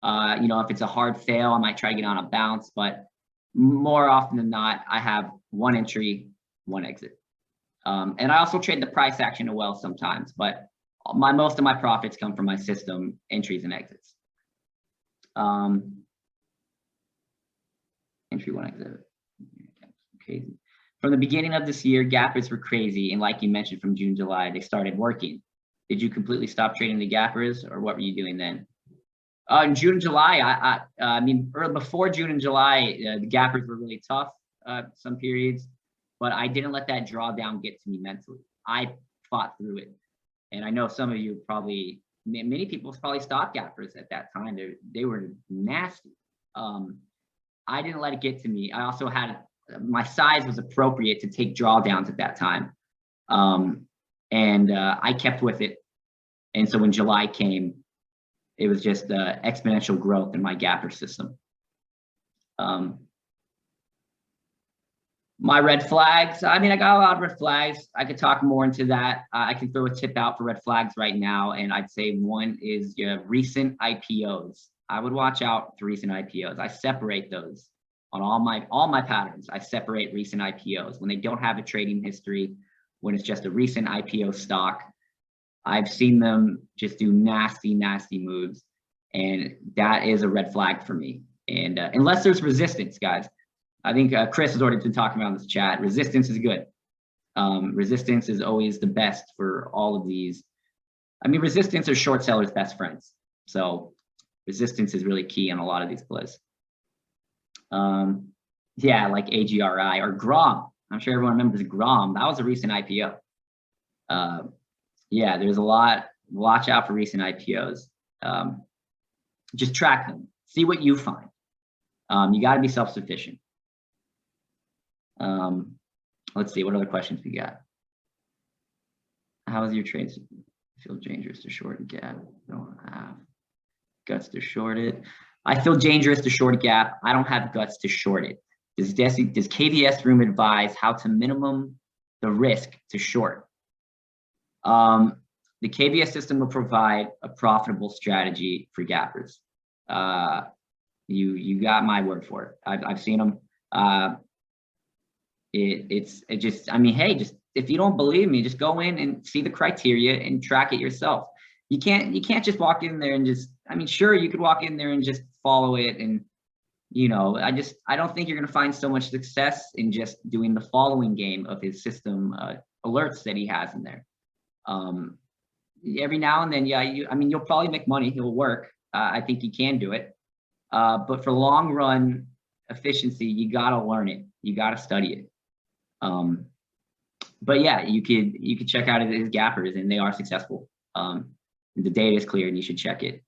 You know, if it's a hard fail, I might try to get on a bounce, but more often than not, I have one entry, one exit. And I also trade the price action as well sometimes, but most of my profits come from my system entries and exits. Entry, one exit. Okay. From the beginning of this year, gappers were crazy, and like you mentioned, from June, July, they started working. Did you completely stop trading the gappers, or what were you doing then? In June and July, I mean, before June and July, the gappers were really tough some periods, but I didn't let that drawdown get to me mentally. I fought through it, and I know some of you probably, many people probably stopped gappers at that time. They were nasty. I didn't let it get to me. I also had, my size was appropriate to take drawdowns at that time, and I kept with it. And so when July came, it was just exponential growth in my gapper system. My red flags, I mean, I got a lot of red flags. I could talk more into that. I can throw a tip out for red flags right now, and I'd say one is your recent IPOs. I would watch out for recent IPOs. I separate those on all my patterns. I separate recent IPOs when they don't have a trading history, when it's just a recent IPO stock. I've seen them just do nasty, nasty moves, and that is a red flag for me. And unless there's resistance, guys, I think Chris has already been talking about in this chat. Resistance is good. Resistance is always the best for all of these. I mean, resistance are short sellers' best friends. So resistance is really key on a lot of these plays. Yeah, like AGRI or Grom. I'm sure everyone remembers Grom. That was a recent IPO. Yeah, there's a lot. Watch out for recent IPOs. Just track them. See what you find. You got to be self-sufficient. Let's see, what other questions we got? How is your trades feel dangerous to short a gap? Don't have guts to short it. I feel dangerous to short a gap. I don't have guts to short it. Does KVS Room advise how to minimum the risk to short? The KVS system will provide a profitable strategy for gappers. You got my word for it. I've seen them. It just, I mean, hey, just if you don't believe me, just go in and see the criteria and track it yourself. You can't just walk in there and just, I mean, sure, you could walk in there and just follow it, and you know, I don't think you're gonna find so much success in just doing the following game of his system alerts that he has in there. Every now and then, yeah, I mean, you'll probably make money. It'll work. I think you can do it. But for long run efficiency, you gotta learn it. You gotta study it. But yeah, you could check out his gappers, and they are successful. The data is clear, and you should check it.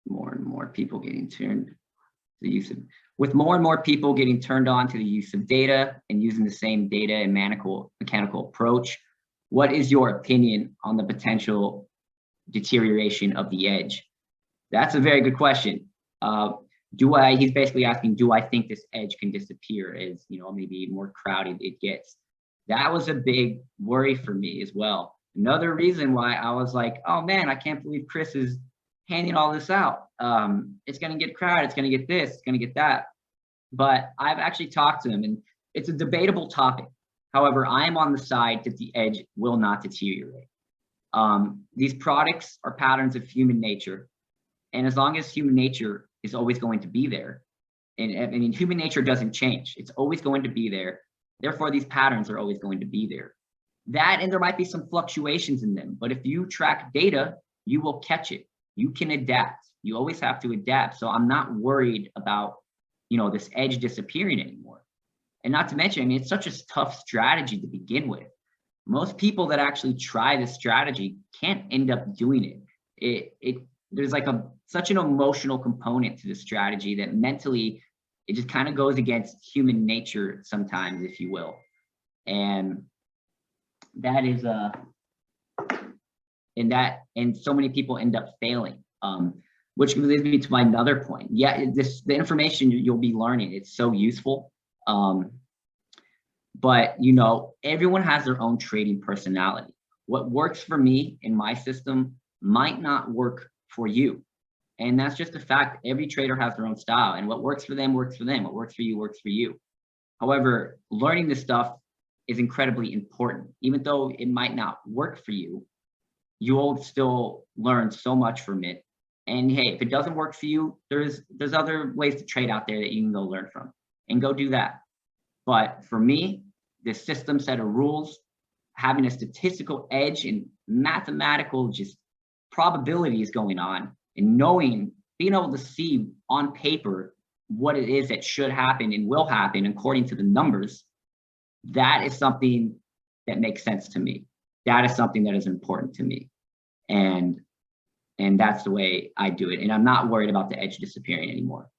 More and more people getting turned the use of, with more and more people getting turned on to the use of data and using the same data and mechanical approach, what is your opinion on the potential deterioration of the edge? That's a very good question. He's basically asking, do I think this edge can disappear as, maybe more crowded it gets? That was a big worry for me as well. Another reason why I was like, oh man, I can't believe Chris is handing all this out. It's going to get crowded. It's going to get this, it's going to get that. But I've actually talked to him, and it's a debatable topic. However, I am on the side that the edge will not deteriorate. These products are patterns of human nature. And as long as human nature is always going to be there, and I mean, human nature doesn't change. It's always going to be there. Therefore, these patterns are always going to be there. That, and there might be some fluctuations in them, but if you track data, you will catch it. You can adapt. You always have to adapt. So I'm not worried about, this edge disappearing anymore. And not to mention, I mean, it's such a tough strategy to begin with. Most people that actually try this strategy can't end up doing it. There's like such an emotional component to the strategy that mentally it just kind of goes against human nature sometimes, if you will. And that is and so many people end up failing, which leads me to my another point. Yeah, the information you'll be learning, it's so useful. But everyone has their own trading personality. What works for me in my system might not work for you. And that's just a fact. Every trader has their own style, and what works for them works for them. What works for you works for you. However, learning this stuff is incredibly important. Even though it might not work for you, you'll still learn so much from it. And hey, if it doesn't work for you, there's other ways to trade out there that you can go learn from, and go do that. But for me, this system set of rules, having a statistical edge and mathematical just probabilities going on, and being able to see on paper what it is that should happen and will happen according to the numbers, that is something that makes sense to me. That is something that is important to me. And that's the way I do it. And I'm not worried about the edge disappearing anymore.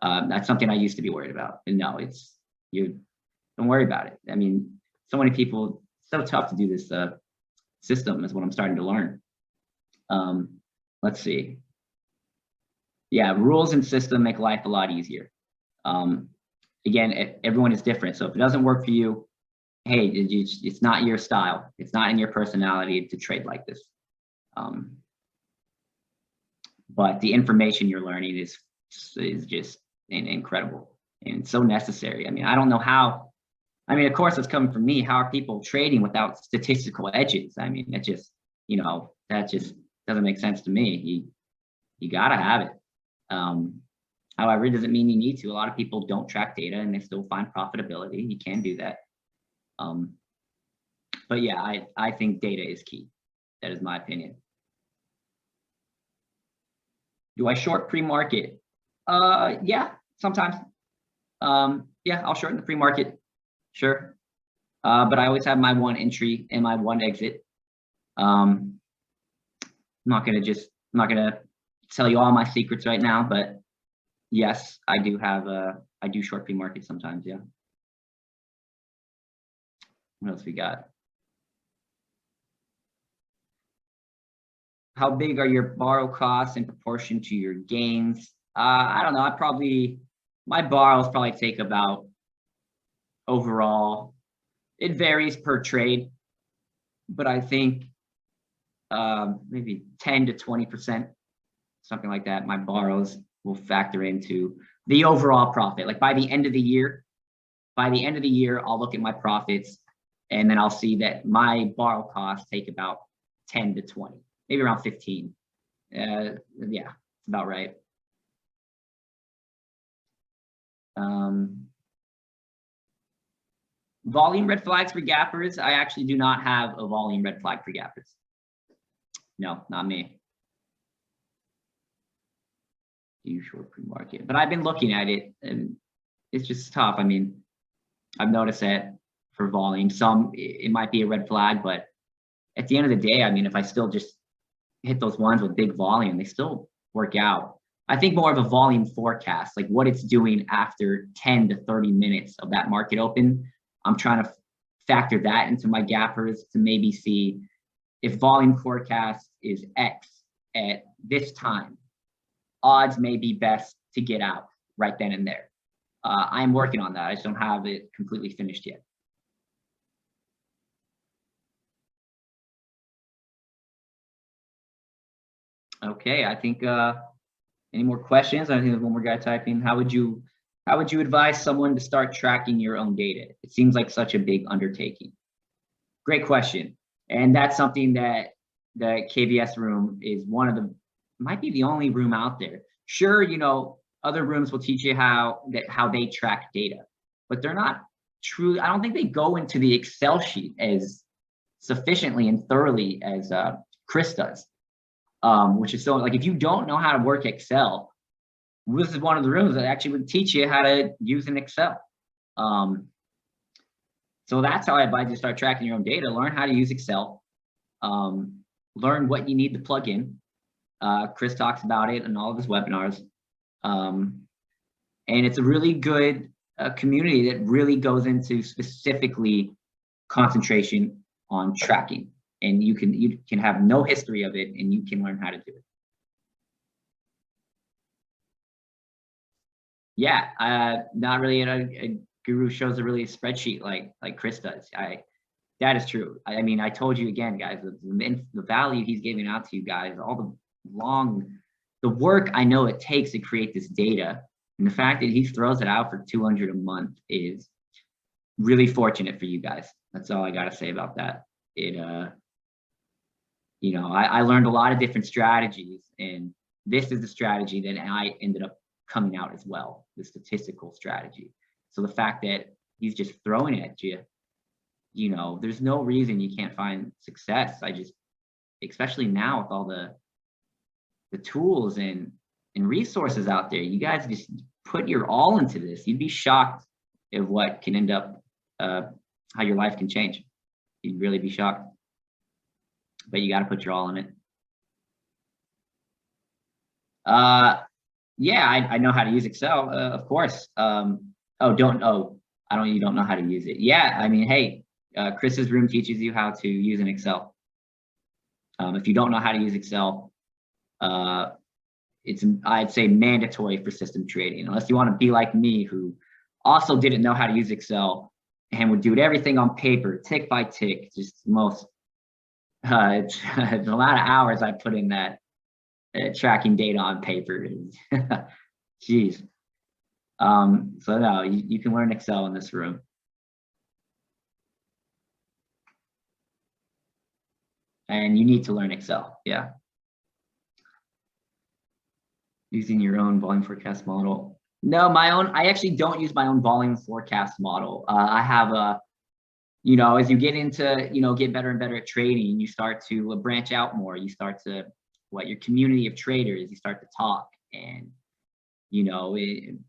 That's something I used to be worried about. And no, don't worry about it. I mean, so many people, so tough to do this system is what I'm starting to learn. Let's see. Yeah, rules and system make life a lot easier. Again, everyone is different. So if it doesn't work for you, hey, it's not your style. It's not in your personality to trade like this. But the information you're learning is just incredible and so necessary. I mean, I don't know how. I mean, of course, it's coming from me. How are people trading without statistical edges? I mean, that just doesn't make sense to me. You gotta have it. However, it doesn't mean you need to. A lot of people don't track data and they still find profitability. You can do that. But yeah, I think data is key. That is my opinion. Do I short pre-market? Yeah, sometimes. Yeah, I'll shorten the pre-market, sure. But I always have my one entry and my one exit. I'm not gonna tell you all my secrets right now, but yes, I do short pre-market sometimes, yeah. What else we got? How big are your borrow costs in proportion to your gains? I don't know. My borrows probably take about, overall, it varies per trade, but I think maybe 10 to 20%, something like that. My borrows will factor into the overall profit. Like by the end of the year, I'll look at my profits and then I'll see that my borrow costs take about 10 to 20, maybe around 15. Yeah, it's about right. Volume red flags for gappers. I actually do not have a volume red flag for gappers. No, not me. You short pre-market, but I've been looking at it and it's just tough. I mean, I've noticed that for volume, it might be a red flag, but at the end of the day, I mean, if I still just hit those ones with big volume, they still work out. I think more of a volume forecast, like what it's doing after 10 to 30 minutes of that market open. I'm trying to factor that into my gappers to maybe see if volume forecast is X at this time, odds may be best to get out right then and there. I'm working on that. I just don't have it completely finished yet. Okay, I think any more questions? I think there's one more guy typing. How would you advise someone to start tracking your own data? It seems like such a big undertaking. Great question. And that's something that the KVS room is one of the, might be the only room out there. Sure, you know, other rooms will teach you how they track data, but they're not true. I don't think they go into the Excel sheet as sufficiently and thoroughly as Chris does, which is so, like, if you don't know how to work Excel, this is one of the rooms that actually would teach you how to use an Excel. So that's how I advise you to start tracking your own data. Learn how to use Excel. Learn what you need to plug in. Chris talks about it in all of his webinars. And it's a really good community that really goes into specifically concentration on tracking. And you can have no history of it, and you can learn how to do it. Yeah, not really a guru shows really a spreadsheet like Chris does. That is true. I mean, I told you again, guys, the value he's giving out to you guys, all the work I know it takes to create this data, and the fact that he throws it out for $200 a month is really fortunate for you guys. That's all I got to say about that. You know, I learned a lot of different strategies, and this is the strategy that I ended up coming out as well, the statistical strategy. So the fact that he's just throwing it at you, you know, there's no reason you can't find success. Especially now with all the tools and resources out there, you guys just put your all into this. You'd be shocked at what can end up, how your life can change. You'd really be shocked. But you got to put your all in it. Yeah, I know how to use Excel, of course. You don't know how to use it. Yeah, I mean, hey, Chris's room teaches you how to use an Excel. If you don't know how to use Excel, it's, I'd say, mandatory for system trading, unless you want to be like me, who also didn't know how to use Excel and would do everything on paper, tick by tick. Just most, it's a lot of hours I put in that. Tracking data on paper. Jeez. So no, you can learn Excel in this room. And you need to learn Excel, yeah. Using your own volume forecast model. No, I actually don't use my own volume forecast model. I have a, you know, as you get into, you know, get better and better at trading, you start to branch out more. You start to, your community of traders, you start to talk and, you know,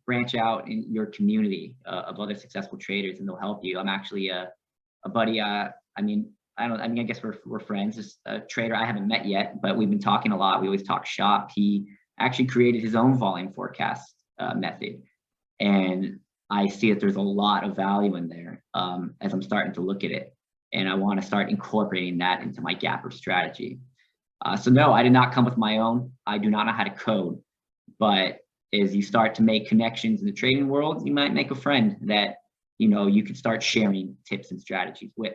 branch out in your community of other successful traders, and they'll help you. I'm actually a buddy. I guess we're friends. Just a trader I haven't met yet, but we've been talking a lot. We always talk shop. He actually created his own volume forecast method, and I see that there's a lot of value in there as I'm starting to look at it, and I want to start incorporating that into my gapper strategy. So no, I did not come with my own. I do not know how to code, but as you start to make connections in the trading world, you might make a friend that, you know, you could start sharing tips and strategies with.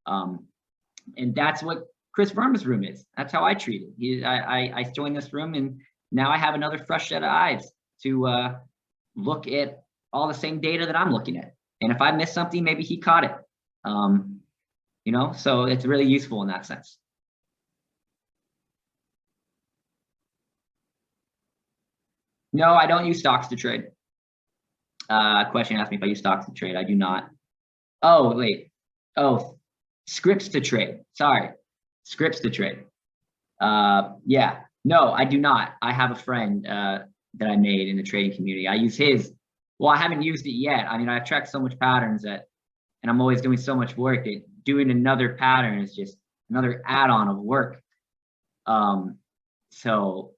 And that's what Chris Verma's room is. That's how I treat it. I joined this room, and now I have another fresh set of eyes to look at all the same data that I'm looking at. And if I miss something, maybe he caught it. You know, so it's really useful in that sense. No, I don't use stocks to trade. Question asked me if I use stocks to trade. I do not. Oh, wait. Oh, scripts to trade. Sorry. Scripts to trade. Yeah. No, I do not. I have a friend that I made in the trading community. I use his. Well, I haven't used it yet. I mean, I've tracked so much patterns that, and I'm always doing so much work that doing another pattern is just another add-on of work. So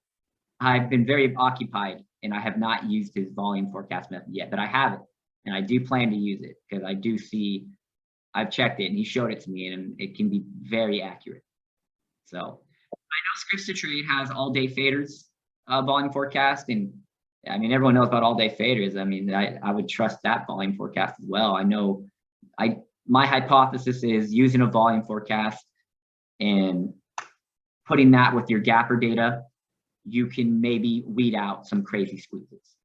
I've been very occupied and I have not used his volume forecast method yet, but I have it and I do plan to use it because I do see, I've checked it and he showed it to me and it can be very accurate. So I know Scripts to Trade has all day faders volume forecast, and I mean, everyone knows about all day faders. I mean, I would trust that volume forecast as well. I know my hypothesis is using a volume forecast and putting that with your gapper data, you can maybe weed out some crazy squeezes.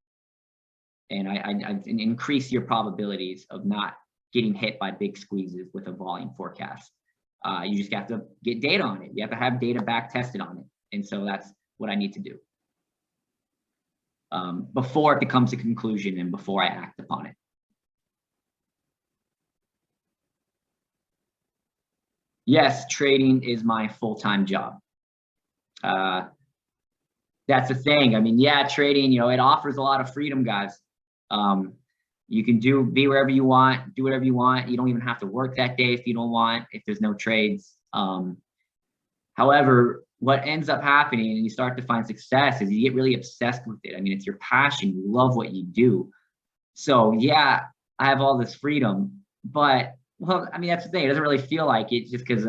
And I increase your probabilities of not getting hit by big squeezes with a volume forecast. You just have to get data on it. You have to have data back tested on it. And so that's what I need to do before it becomes a conclusion and before I act upon it. Yes, trading is my full-time job. That's the thing. I mean, yeah, trading, it offers a lot of freedom, guys. You can be wherever you want, do whatever you want. You don't even have to work that day if you don't want, if there's no trades. However, what ends up happening and you start to find success is you get really obsessed with it. I mean, it's your passion. You love what you do. So yeah, I have all this freedom, but well, I mean, that's the thing. It doesn't really feel like it just because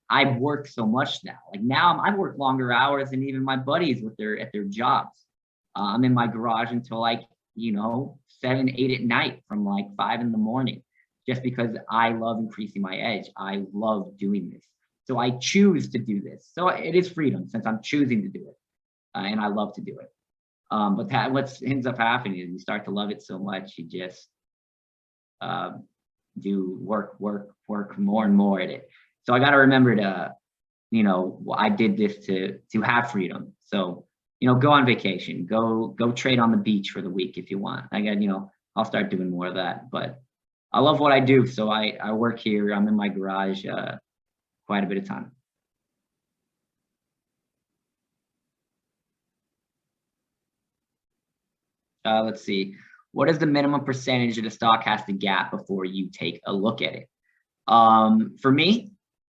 I've worked so much now. Like now I work longer hours than even my buddies at their jobs. I'm in my garage until like, 7, 8 at night from like 5 in the morning, just because I love increasing my edge. I love doing this. So I choose to do this. So it is freedom since I'm choosing to do it. And I love to do it. But what ends up happening is you start to love it so much, you just do work more and more at it. So I got to remember to, I did this to have freedom. So, go on vacation, go trade on the beach for the week if you want. I got, I'll start doing more of that, but I love what I do. So I work here. I'm in my garage quite a bit of time. Let's see. What is the minimum percentage that a stock has to gap before you take a look at it? For me,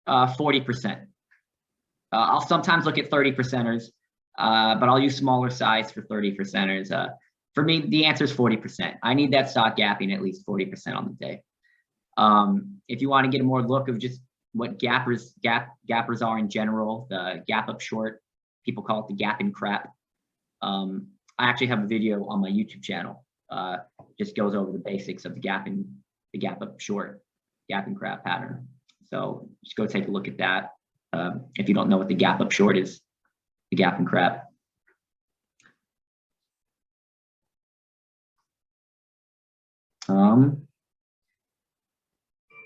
40%. I'll sometimes look at 30%ers, but I'll use smaller size for 30%ers. For me, the answer is 40%. I need that stock gapping at least 40% on the day. If you want to get a more look of just what gappers are in general, the gap up short, people call it the gapping crap. I actually have a video on my YouTube channel. Just goes over the basics of the gap up short, gapping crap pattern. So just go take a look at that. If you don't know what the gap up short is, the gapping crap.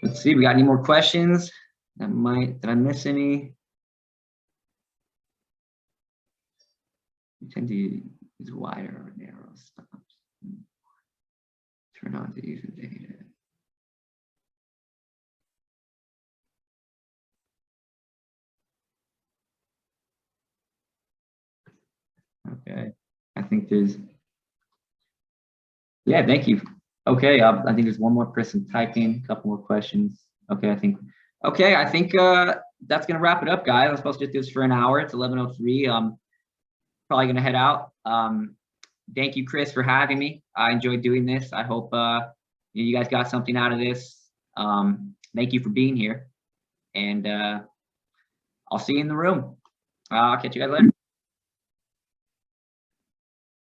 Let's see, we got any more questions? Did I miss any? We tend to use wider or narrow stops. Turn on to use the data. Okay, I think yeah, thank you. Okay, I think there's one more person typing, a couple more questions. Okay, I think that's gonna wrap it up, guys. I'm supposed to do this for an hour. It's 11:03. Probably gonna head out. Thank you, Chris, for having me. I enjoyed doing this. I hope you guys got something out of this. Thank you for being here, and I'll see you in the room. I'll catch you guys later.